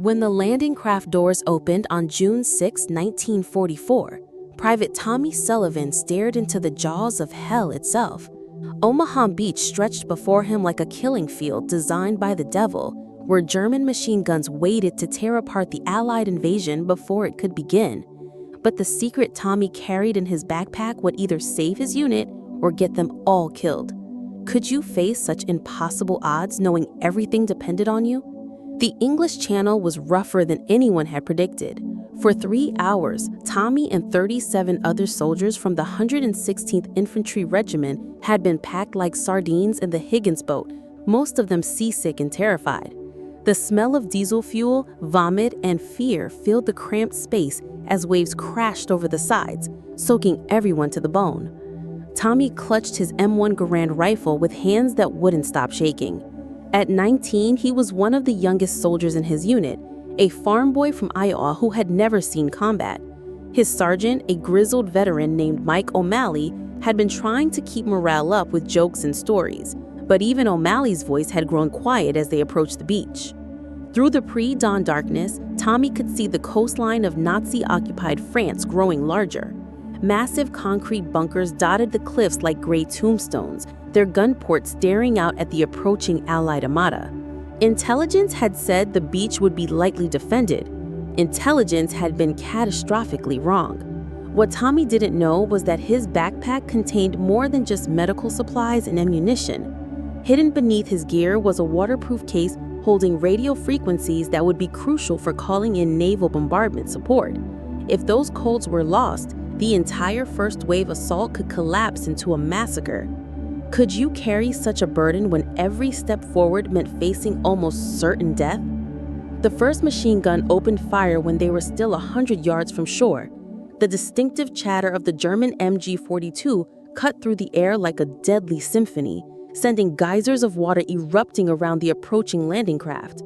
When the landing craft doors opened on June 6, 1944, Private Tommy Sullivan stared into the jaws of hell itself. Omaha Beach stretched before him like a killing field designed by the devil, where German machine guns waited to tear apart the Allied invasion before it could begin. But the secret Tommy carried in his backpack would either save his unit or get them all killed. Could you face such impossible odds knowing everything depended on you? The English Channel was rougher than anyone had predicted. For 3 hours, Tommy and 37 other soldiers from the 116th Infantry Regiment had been packed like sardines in the Higgins boat, most of them seasick and terrified. The smell of diesel fuel, vomit, and fear filled the cramped space as waves crashed over the sides, soaking everyone to the bone. Tommy clutched his M1 Garand rifle with hands that wouldn't stop shaking. At 19, he was one of the youngest soldiers in his unit, a farm boy from Iowa who had never seen combat. His sergeant, a grizzled veteran named Mike O'Malley, had been trying to keep morale up with jokes and stories, but even O'Malley's voice had grown quiet as they approached the beach. Through the pre-dawn darkness, Tommy could see the coastline of Nazi-occupied France growing larger. Massive concrete bunkers dotted the cliffs like gray tombstones, their gun ports staring out at the approaching Allied armada. Intelligence had said the beach would be lightly defended. Intelligence had been catastrophically wrong. What Tommy didn't know was that his backpack contained more than just medical supplies and ammunition. Hidden beneath his gear was a waterproof case holding radio frequencies that would be crucial for calling in naval bombardment support. If those codes were lost, the entire first wave assault could collapse into a massacre. Could you carry such a burden when every step forward meant facing almost certain death? The first machine gun opened fire when they were still 100 yards from shore. The distinctive chatter of the German MG-42 cut through the air like a deadly symphony, sending geysers of water erupting around the approaching landing craft.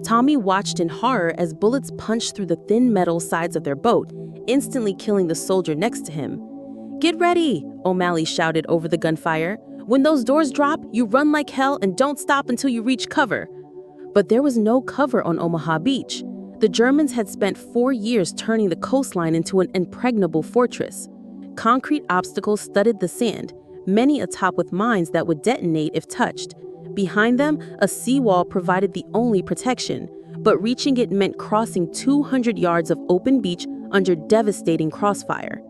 Tommy watched in horror as bullets punched through the thin metal sides of their boat, instantly killing the soldier next to him. "Get ready!" O'Malley shouted over the gunfire. "When those doors drop, you run like hell and don't stop until you reach cover." But there was no cover on Omaha Beach. The Germans had spent 4 years turning the coastline into an impregnable fortress. Concrete obstacles studded the sand, many atop with mines that would detonate if touched. Behind them, a seawall provided the only protection, but reaching it meant crossing 200 yards of open beach under devastating crossfire.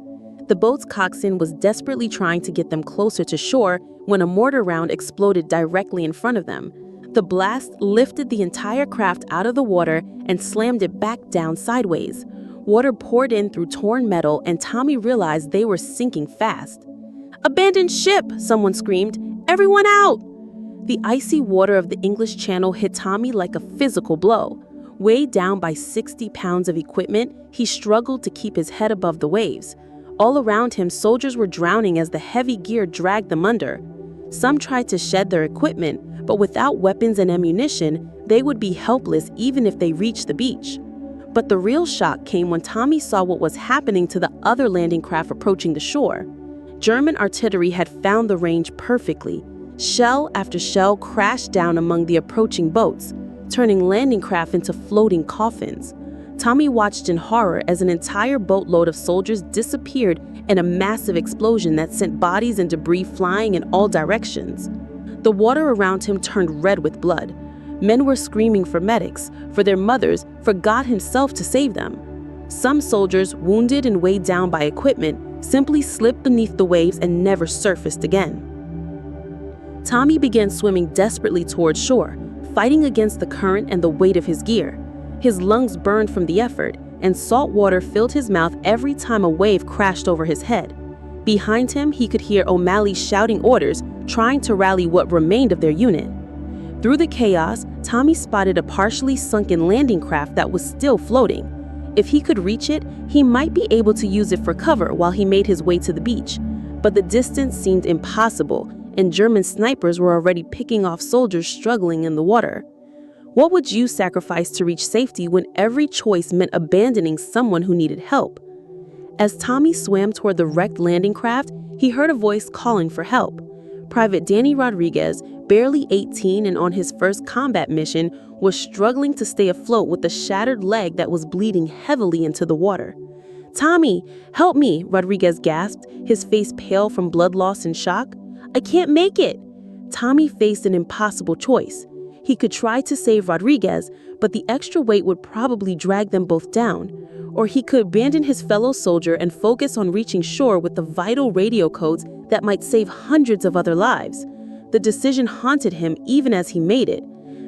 The boat's coxswain was desperately trying to get them closer to shore when a mortar round exploded directly in front of them. The blast lifted the entire craft out of the water and slammed it back down sideways. Water poured in through torn metal, and Tommy realized they were sinking fast. "Abandon ship!" someone screamed. "Everyone out!" The icy water of the English Channel hit Tommy like a physical blow. Weighed down by 60 pounds of equipment, he struggled to keep his head above the waves. All around him, soldiers were drowning as the heavy gear dragged them under. Some tried to shed their equipment, but without weapons and ammunition, they would be helpless even if they reached the beach. But the real shock came when Tommy saw what was happening to the other landing craft approaching the shore. German artillery had found the range perfectly. Shell after shell crashed down among the approaching boats, turning landing craft into floating coffins. Tommy watched in horror as an entire boatload of soldiers disappeared in a massive explosion that sent bodies and debris flying in all directions. The water around him turned red with blood. Men were screaming for medics, for their mothers, for God himself to save them. Some soldiers, wounded and weighed down by equipment, simply slipped beneath the waves and never surfaced again. Tommy began swimming desperately towards shore, fighting against the current and the weight of his gear. His lungs burned from the effort, and salt water filled his mouth every time a wave crashed over his head. Behind him, he could hear O'Malley shouting orders, trying to rally what remained of their unit. Through the chaos, Tommy spotted a partially sunken landing craft that was still floating. If he could reach it, he might be able to use it for cover while he made his way to the beach. But the distance seemed impossible, and German snipers were already picking off soldiers struggling in the water. What would you sacrifice to reach safety when every choice meant abandoning someone who needed help? As Tommy swam toward the wrecked landing craft, he heard a voice calling for help. Private Danny Rodriguez, barely 18 and on his first combat mission, was struggling to stay afloat with a shattered leg that was bleeding heavily into the water. "Tommy, help me," Rodriguez gasped, his face pale from blood loss and shock. "I can't make it." Tommy faced an impossible choice. He could try to save Rodriguez, but the extra weight would probably drag them both down. Or he could abandon his fellow soldier and focus on reaching shore with the vital radio codes that might save hundreds of other lives. The decision haunted him even as he made it.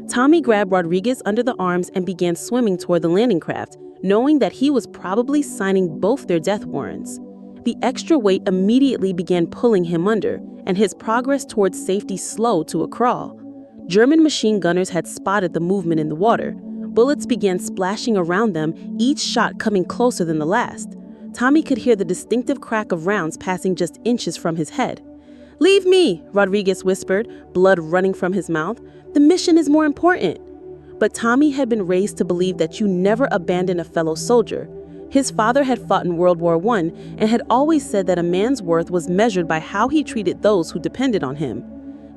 Tommy grabbed Rodriguez under the arms and began swimming toward the landing craft, knowing that he was probably signing both their death warrants. The extra weight immediately began pulling him under, and his progress towards safety slowed to a crawl. German machine gunners had spotted the movement in the water. Bullets began splashing around them, each shot coming closer than the last. Tommy could hear the distinctive crack of rounds passing just inches from his head. "Leave me," Rodriguez whispered, blood running from his mouth. "The mission is more important." But Tommy had been raised to believe that you never abandon a fellow soldier. His father had fought in World War I and had always said that a man's worth was measured by how he treated those who depended on him.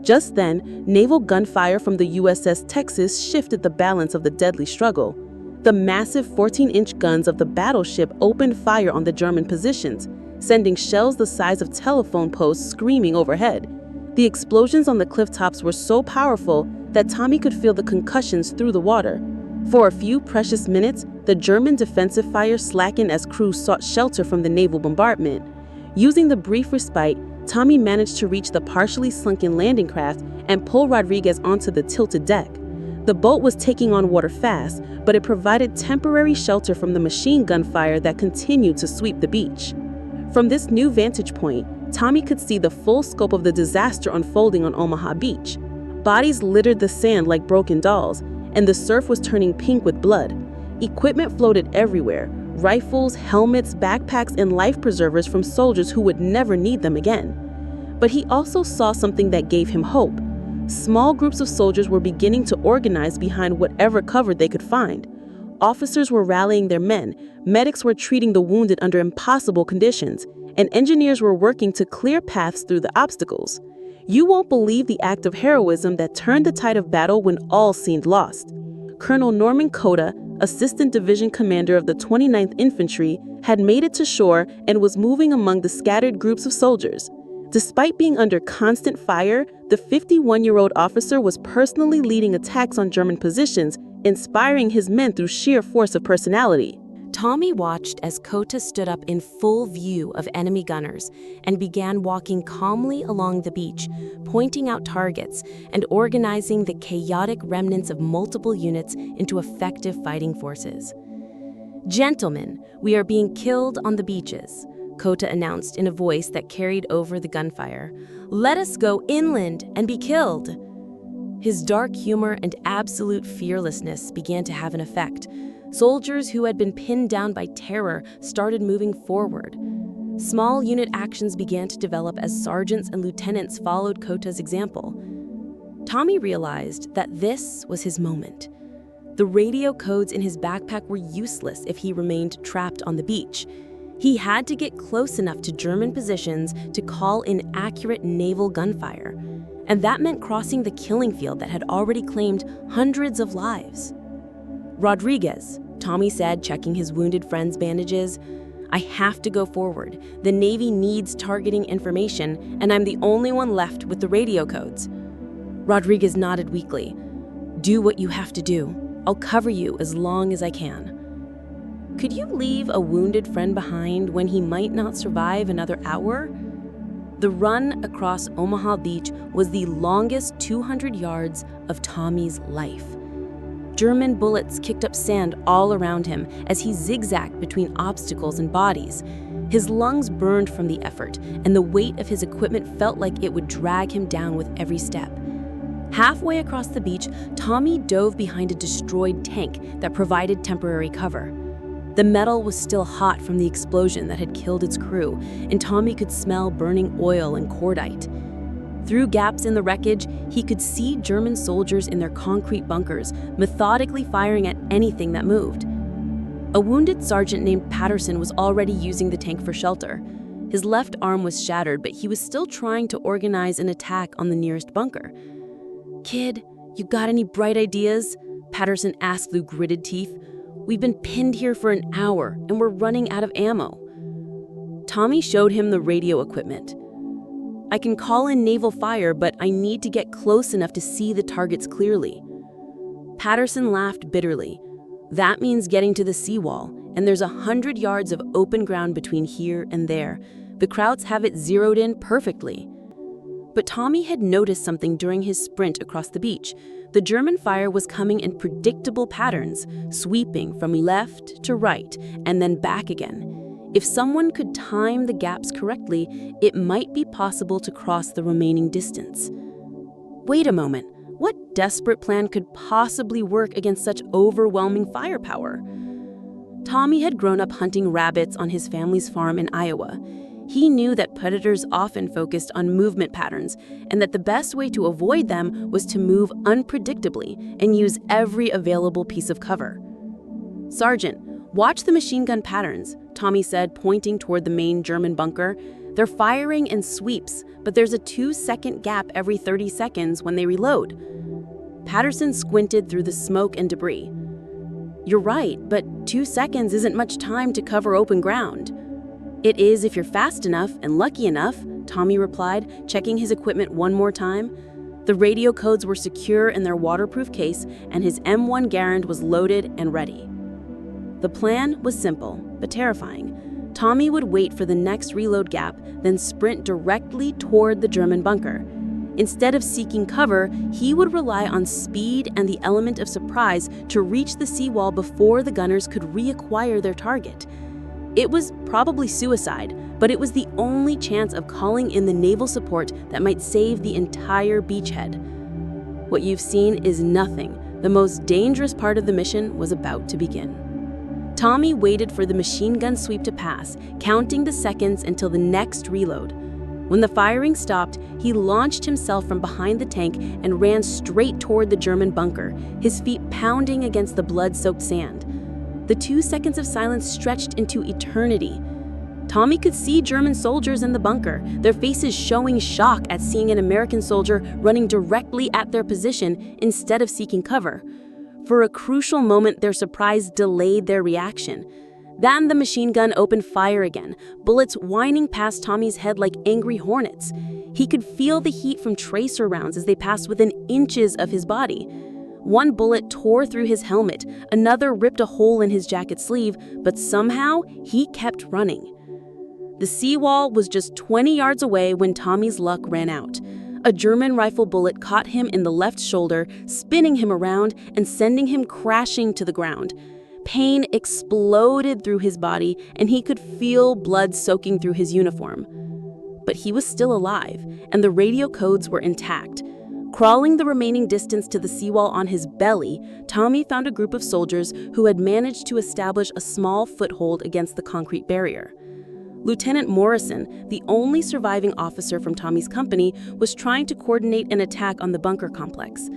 Just then, naval gunfire from the USS Texas shifted the balance of the deadly struggle. The massive 14-inch guns of the battleship opened fire on the German positions, sending shells the size of telephone posts screaming overhead. The explosions on the clifftops were so powerful that Tommy could feel the concussions through the water. For a few precious minutes, the German defensive fire slackened as crews sought shelter from the naval bombardment. Using the brief respite, Tommy managed to reach the partially sunken landing craft and pull Rodriguez onto the tilted deck. The boat was taking on water fast, but it provided temporary shelter from the machine gun fire that continued to sweep the beach. From this new vantage point, Tommy could see the full scope of the disaster unfolding on Omaha Beach. Bodies littered the sand like broken dolls, and the surf was turning pink with blood. Equipment floated everywhere: rifles, helmets, backpacks, and life preservers from soldiers who would never need them again. But he also saw something that gave him hope. Small groups of soldiers were beginning to organize behind whatever cover they could find. Officers were rallying their men, medics were treating the wounded under impossible conditions, and engineers were working to clear paths through the obstacles. You won't believe the act of heroism that turned the tide of battle when all seemed lost. Colonel Norman Cota, Assistant Division Commander of the 29th Infantry, had made it to shore and was moving among the scattered groups of soldiers. Despite being under constant fire, the 51-year-old officer was personally leading attacks on German positions, inspiring his men through sheer force of personality. Tommy watched as Cota stood up in full view of enemy gunners and began walking calmly along the beach, pointing out targets and organizing the chaotic remnants of multiple units into effective fighting forces. "Gentlemen, we are being killed on the beaches," Cota announced in a voice that carried over the gunfire. "Let us go inland and be killed." His dark humor and absolute fearlessness began to have an effect. Soldiers who had been pinned down by terror started moving forward. Small unit actions began to develop as sergeants and lieutenants followed Cota's example. Tommy realized that this was his moment. The radio codes in his backpack were useless if he remained trapped on the beach. He had to get close enough to German positions to call in accurate naval gunfire, and that meant crossing the killing field that had already claimed hundreds of lives. "Rodriguez," Tommy said, checking his wounded friend's bandages, "I have to go forward. The Navy needs targeting information, and I'm the only one left with the radio codes." Rodriguez nodded weakly. "Do what you have to do. I'll cover you as long as I can." Could you leave a wounded friend behind when he might not survive another hour? The run across Omaha Beach was the longest 200 yards of Tommy's life. German bullets kicked up sand all around him as he zigzagged between obstacles and bodies. His lungs burned from the effort, and the weight of his equipment felt like it would drag him down with every step. Halfway across the beach, Tommy dove behind a destroyed tank that provided temporary cover. The metal was still hot from the explosion that had killed its crew, and Tommy could smell burning oil and cordite. Through gaps in the wreckage, he could see German soldiers in their concrete bunkers, methodically firing at anything that moved. A wounded sergeant named Patterson was already using the tank for shelter. His left arm was shattered, but he was still trying to organize an attack on the nearest bunker. "Kid, you got any bright ideas?" Patterson asked through gritted teeth. "We've been pinned here for an hour, and we're running out of ammo." Tommy showed him the radio equipment. "I can call in naval fire, but I need to get close enough to see the targets clearly." Patterson laughed bitterly. "That means getting to the seawall, and there's 100 yards of open ground between here and there. The Krauts have it zeroed in perfectly." But Tommy had noticed something during his sprint across the beach. The German fire was coming in predictable patterns, sweeping from left to right and then back again. If someone could time the gaps correctly, it might be possible to cross the remaining distance. Wait a moment, what desperate plan could possibly work against such overwhelming firepower? Tommy had grown up hunting rabbits on his family's farm in Iowa. He knew that predators often focused on movement patterns, and that the best way to avoid them was to move unpredictably and use every available piece of cover. "Sergeant, watch the machine gun patterns," Tommy said, pointing toward the main German bunker. "They're firing in sweeps, but there's a 2-second gap every 30 seconds when they reload." Patterson squinted through the smoke and debris. "You're right, but 2 seconds isn't much time to cover open ground." "It is if you're fast enough and lucky enough," Tommy replied, checking his equipment one more time. The radio codes were secure in their waterproof case, and his M1 Garand was loaded and ready. The plan was simple, but terrifying. Tommy would wait for the next reload gap, then sprint directly toward the German bunker. Instead of seeking cover, he would rely on speed and the element of surprise to reach the seawall before the gunners could reacquire their target. It was probably suicide, but it was the only chance of calling in the naval support that might save the entire beachhead. What you've seen is nothing. The most dangerous part of the mission was about to begin. Tommy waited for the machine gun sweep to pass, counting the seconds until the next reload. When the firing stopped, he launched himself from behind the tank and ran straight toward the German bunker, his feet pounding against the blood-soaked sand. The 2 seconds of silence stretched into eternity. Tommy could see German soldiers in the bunker, their faces showing shock at seeing an American soldier running directly at their position instead of seeking cover. For a crucial moment, their surprise delayed their reaction. Then the machine gun opened fire again, bullets whining past Tommy's head like angry hornets. He could feel the heat from tracer rounds as they passed within inches of his body. One bullet tore through his helmet, another ripped a hole in his jacket sleeve, but somehow he kept running. The seawall was just 20 yards away when Tommy's luck ran out. A German rifle bullet caught him in the left shoulder, spinning him around and sending him crashing to the ground. Pain exploded through his body, and he could feel blood soaking through his uniform. But he was still alive, and the radio codes were intact. Crawling the remaining distance to the seawall on his belly, Tommy found a group of soldiers who had managed to establish a small foothold against the concrete barrier. Lieutenant Morrison, the only surviving officer from Tommy's company, was trying to coordinate an attack on the bunker complex.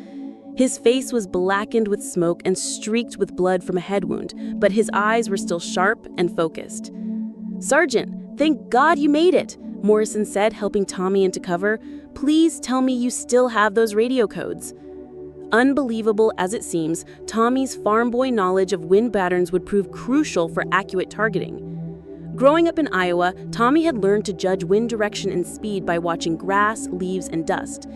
His face was blackened with smoke and streaked with blood from a head wound, but his eyes were still sharp and focused. "Sergeant, thank God you made it," Morrison said, helping Tommy into cover. "Please tell me you still have those radio codes." Unbelievable as it seems, Tommy's farm boy knowledge of wind patterns would prove crucial for accurate targeting. Growing up in Iowa, Tommy had learned to judge wind direction and speed by watching grass, leaves, and dust.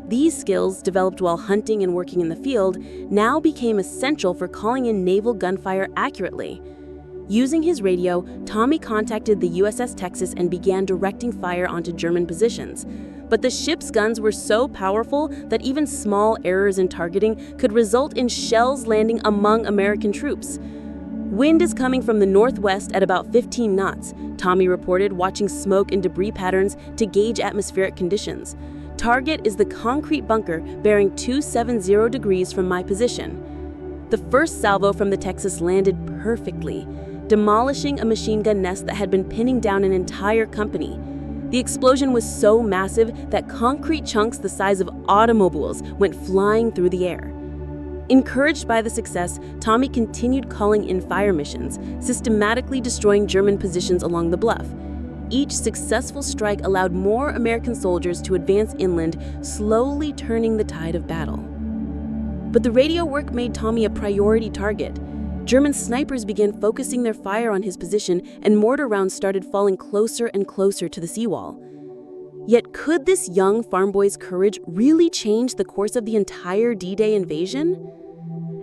These skills, developed while hunting and working in the field, now became essential for calling in naval gunfire accurately. Using his radio, Tommy contacted the USS Texas and began directing fire onto German positions. But the ship's guns were so powerful that even small errors in targeting could result in shells landing among American troops. "Wind is coming from the northwest at about 15 knots, Tommy reported, watching smoke and debris patterns to gauge atmospheric conditions. "Target is the concrete bunker bearing 270 degrees from my position." The first salvo from the Texas landed perfectly, demolishing a machine gun nest that had been pinning down an entire company. The explosion was so massive that concrete chunks the size of automobiles went flying through the air. Encouraged by the success, Tommy continued calling in fire missions, systematically destroying German positions along the bluff. each successful strike allowed more American soldiers to advance inland, slowly turning the tide of battle. But the radio work made Tommy a priority target. German snipers began focusing their fire on his position, and mortar rounds started falling closer and closer to the seawall. Yet could this young farm boy's courage really change the course of the entire D-Day invasion?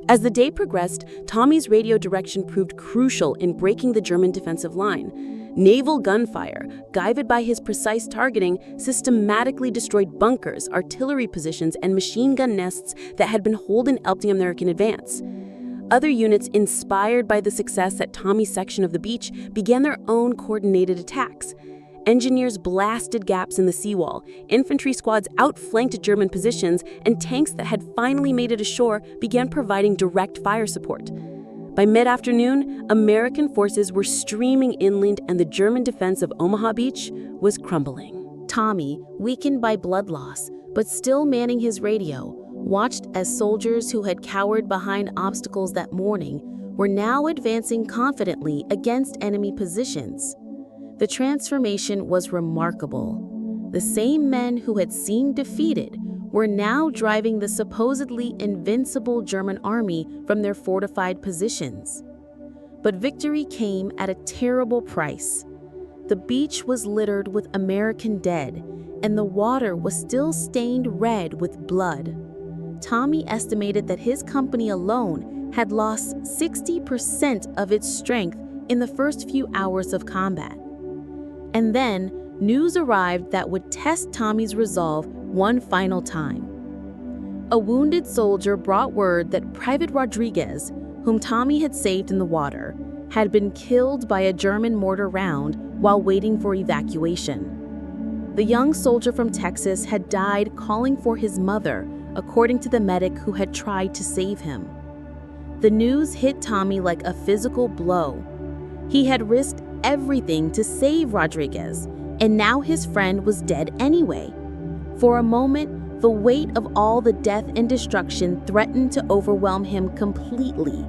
As the day progressed, Tommy's radio direction proved crucial in breaking the German defensive line. Naval gunfire, guided by his precise targeting, systematically destroyed bunkers, artillery positions, and machine gun nests that had been holding up the American advance. Other units, inspired by the success at Tommy's section of the beach, began their own coordinated attacks. Engineers blasted gaps in the seawall, infantry squads outflanked German positions, and tanks that had finally made it ashore began providing direct fire support. By mid-afternoon, American forces were streaming inland and the German defense of Omaha Beach was crumbling. Tommy, weakened by blood loss, but still manning his radio, watched as soldiers who had cowered behind obstacles that morning were now advancing confidently against enemy positions. The transformation was remarkable. The same men who had seemed defeated were now driving the supposedly invincible German army from their fortified positions. But victory came at a terrible price. The beach was littered with American dead, and the water was still stained red with blood. Tommy estimated that his company alone had lost 60% of its strength in the first few hours of combat. And then, news arrived that would test Tommy's resolve one final time. A wounded soldier brought word that Private Rodriguez, whom Tommy had saved in the water, had been killed by a German mortar round while waiting for evacuation. The young soldier from Texas had died calling for his mother, according to the medic who had tried to save him. The news hit Tommy like a physical blow. He had risked everything to save Rodriguez, and now his friend was dead anyway. For a moment, the weight of all the death and destruction threatened to overwhelm him completely.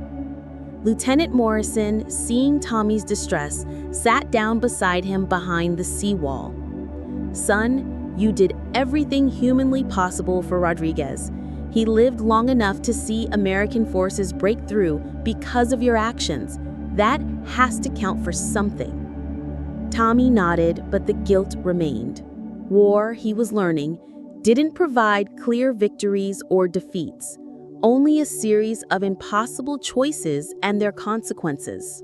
Lieutenant Morrison, seeing Tommy's distress, sat down beside him behind the seawall. "Son, you did everything humanly possible for Rodriguez. He lived long enough to see American forces break through because of your actions. That has to count for something." Tommy nodded, but the guilt remained. War, he was learning, didn't provide clear victories or defeats, only a series of impossible choices and their consequences.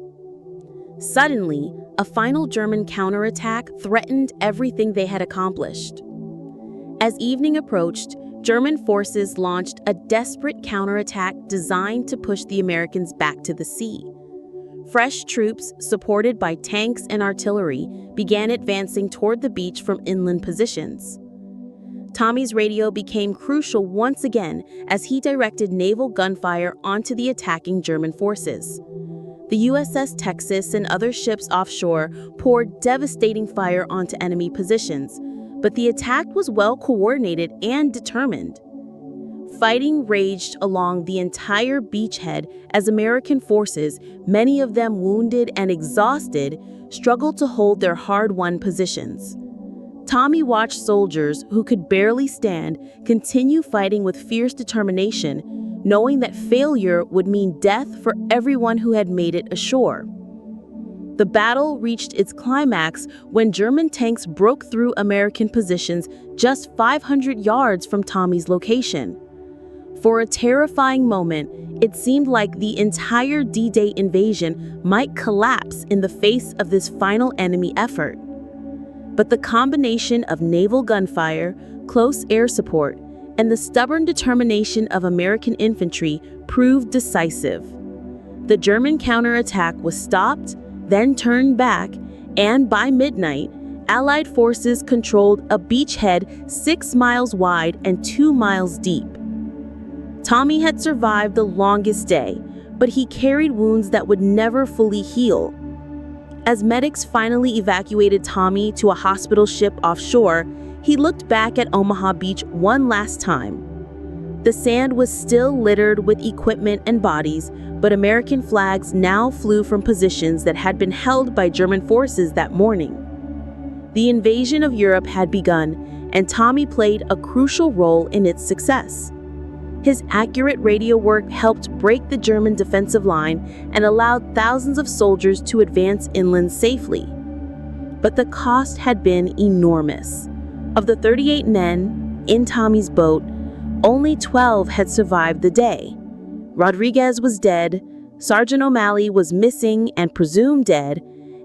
Suddenly, a final German counterattack threatened everything they had accomplished. As evening approached, German forces launched a desperate counterattack designed to push the Americans back to the sea. Fresh troops, supported by tanks and artillery, began advancing toward the beach from inland positions. Tommy's radio became crucial once again as he directed naval gunfire onto the attacking German forces. The USS Texas and other ships offshore poured devastating fire onto enemy positions, but the attack was well coordinated and determined. Fighting raged along the entire beachhead as American forces, many of them wounded and exhausted, struggled to hold their hard-won positions. Tommy watched soldiers who could barely stand continue fighting with fierce determination, knowing that failure would mean death for everyone who had made it ashore. The battle reached its climax when German tanks broke through American positions just 500 yards from Tommy's location. For a terrifying moment, it seemed like the entire D-Day invasion might collapse in the face of this final enemy effort. But the combination of naval gunfire, close air support, and the stubborn determination of American infantry proved decisive. The German counterattack was stopped, then turned back, and by midnight, Allied forces controlled a beachhead 6 miles wide and 2 miles deep. Tommy had survived the longest day, but he carried wounds that would never fully heal. As medics finally evacuated Tommy to a hospital ship offshore, he looked back at Omaha Beach one last time. The sand was still littered with equipment and bodies, but American flags now flew from positions that had been held by German forces that morning. The invasion of Europe had begun, and Tommy played a crucial role in its success. His accurate radio work helped break the German defensive line and allowed thousands of soldiers to advance inland safely. But the cost had been enormous. Of the 38 men in Tommy's boat, only 12 had survived the day. Rodriguez was dead, Sergeant O'Malley was missing and presumed dead,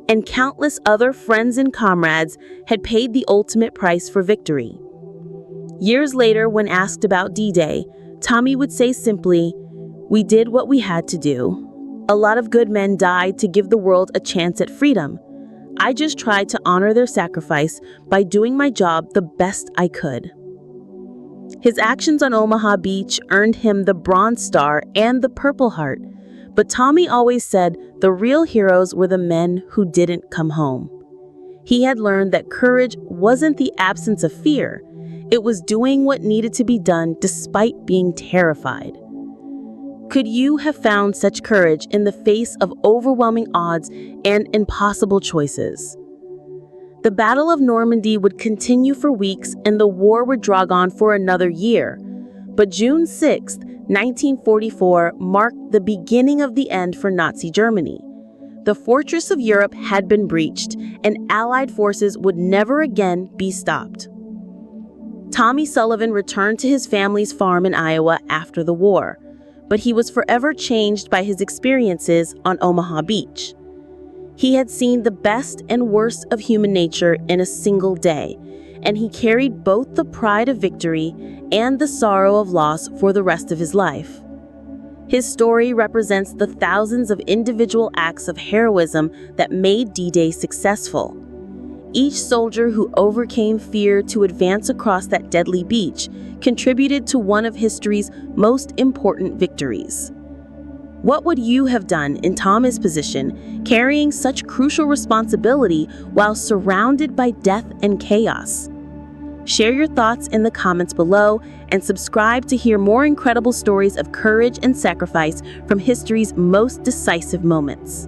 and countless other friends and comrades had paid the ultimate price for victory. Years later, when asked about D-Day, Tommy would say simply, "We did what we had to do. A lot of good men died to give the world a chance at freedom. I just tried to honor their sacrifice by doing my job the best I could." His actions on Omaha Beach earned him the Bronze Star and the Purple Heart, but Tommy always said the real heroes were the men who didn't come home. He had learned that courage wasn't the absence of fear, it was doing what needed to be done despite being terrified. Could you have found such courage in the face of overwhelming odds and impossible choices? The Battle of Normandy would continue for weeks and the war would drag on for another year. But June 6, 1944 marked the beginning of the end for Nazi Germany. The fortress of Europe had been breached, and Allied forces would never again be stopped. Tommy Sullivan returned to his family's farm in Iowa after the war, but he was forever changed by his experiences on Omaha Beach. He had seen the best and worst of human nature in a single day, and he carried both the pride of victory and the sorrow of loss for the rest of his life. His story represents the thousands of individual acts of heroism that made D-Day successful. Each soldier who overcame fear to advance across that deadly beach contributed to one of history's most important victories. What would you have done in Tommy's position, carrying such crucial responsibility while surrounded by death and chaos? Share your thoughts in the comments below and subscribe to hear more incredible stories of courage and sacrifice from history's most decisive moments.